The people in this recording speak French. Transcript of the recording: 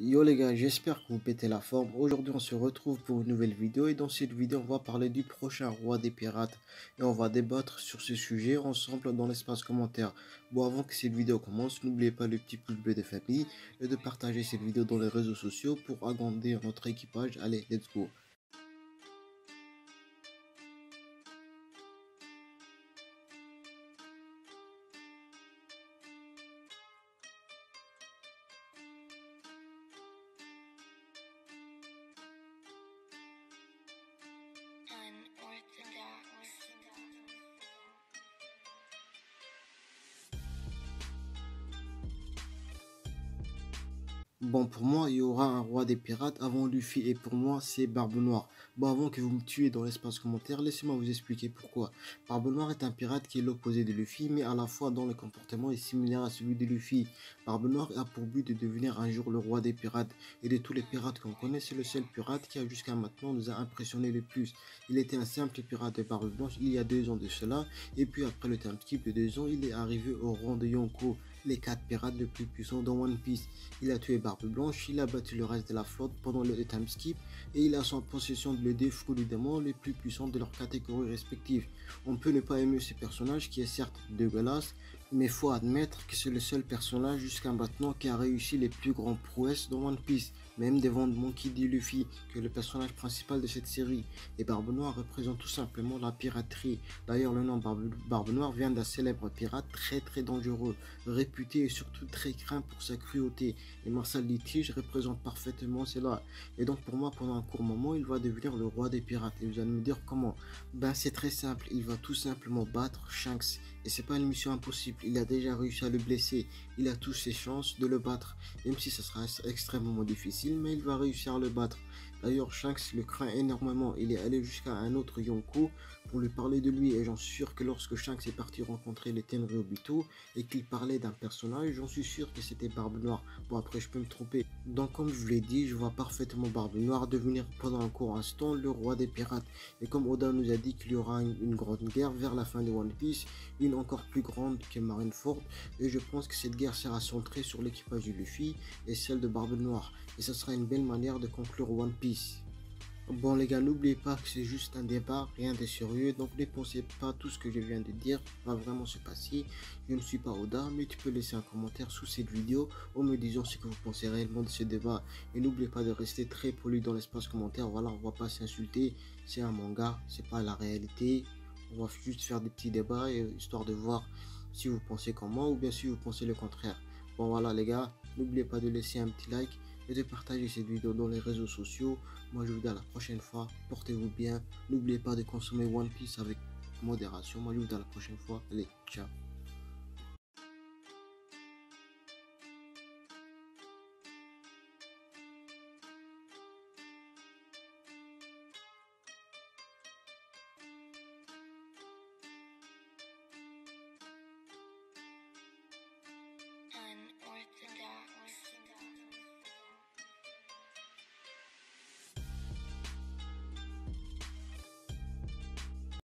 Yo les gars, j'espère que vous pétez la forme. Aujourd'hui on se retrouve pour une nouvelle vidéo et dans cette vidéo on va parler du prochain roi des pirates et on va débattre sur ce sujet ensemble dans l'espace commentaire. Bon, avant que cette vidéo commence, n'oubliez pas le petit pouce bleu de famille et de partager cette vidéo dans les réseaux sociaux pour agrandir notre équipage. Allez, let's go. Bon, pour moi, il y aura un roi des pirates avant Luffy et pour moi, c'est Barbe Noire. Bon, avant que vous me tuiez dans l'espace commentaire, laissez-moi vous expliquer pourquoi. Barbe Noire est un pirate qui est l'opposé de Luffy, mais à la fois dans le comportement est similaire à celui de Luffy. Barbe Noire a pour but de devenir un jour le roi des pirates. Et de tous les pirates qu'on connaît, c'est le seul pirate qui a jusqu'à maintenant nous a impressionné le plus. Il était un simple pirate de Barbe Blanche il y a 2 ans de cela, et puis après le time skip de 2 ans, il est arrivé au rang de Yonko, les 4 pirates les plus puissants dans One Piece. Il a tué Barbe Blanche, il a battu le reste de la flotte pendant le time skip et il a en possession de deux fruits du démon les plus puissants de leur catégorie respective. On peut ne pas aimer ce personnage qui est certes dégueulasse, mais faut admettre que c'est le seul personnage jusqu'à maintenant qui a réussi les plus grandes prouesses dans One Piece, même devant Monkey D. Luffy, que est le personnage principal de cette série. Et Barbe Noire représente tout simplement la piraterie. D'ailleurs, le nom Barbe Noire vient d'un célèbre pirate très dangereux, réputé et surtout très craint pour sa cruauté. Et Marcel Litige représente parfaitement cela. Et donc pour moi, pendant un court moment, il va devenir le roi des pirates. Et vous allez me dire comment? Ben c'est très simple, il va tout simplement battre Shanks. Et c'est pas une mission impossible, il a déjà réussi à le blesser. Il a toutes ses chances de le battre. Même si ça sera extrêmement difficile, mais il va réussir à le battre. D'ailleurs, Shanks le craint énormément. Il est allé jusqu'à un autre Yonko pour lui parler de lui. Et j'en suis sûr que lorsque Shanks est parti rencontrer les Tenryubito et qu'il parlait d'un personnage, j'en suis sûr que c'était Barbe Noire. Bon, après, je peux me tromper. Donc, comme je vous l'ai dit, je vois parfaitement Barbe Noire devenir pendant un court instant le roi des pirates. Et comme Oda nous a dit qu'il y aura une grande guerre vers la fin de One Piece, une encore plus grande que Marineford. Et je pense que cette guerre sera centrée sur l'équipage de Luffy et celle de Barbe Noire. Et ça sera une belle manière de conclure One Piece. Bon les gars, n'oubliez pas que c'est juste un débat, rien de sérieux, donc ne pensez pas tout ce que je viens de dire va vraiment se passer. Je ne suis pas Oda, mais tu peux laisser un commentaire sous cette vidéo en me disant ce que vous pensez réellement de ce débat. Et n'oubliez pas de rester très poli dans l'espace commentaire, voilà, on va pas s'insulter, c'est un manga, c'est pas la réalité. On va juste faire des petits débats histoire de voir si vous pensez comme moi ou bien si vous pensez le contraire. Bon voilà les gars, n'oubliez pas de laisser un petit like et de partager cette vidéo dans les réseaux sociaux. Moi je vous dis à la prochaine fois, portez-vous bien, n'oubliez pas de consommer One Piece avec modération. Moi je vous dis à la prochaine fois, allez, ciao.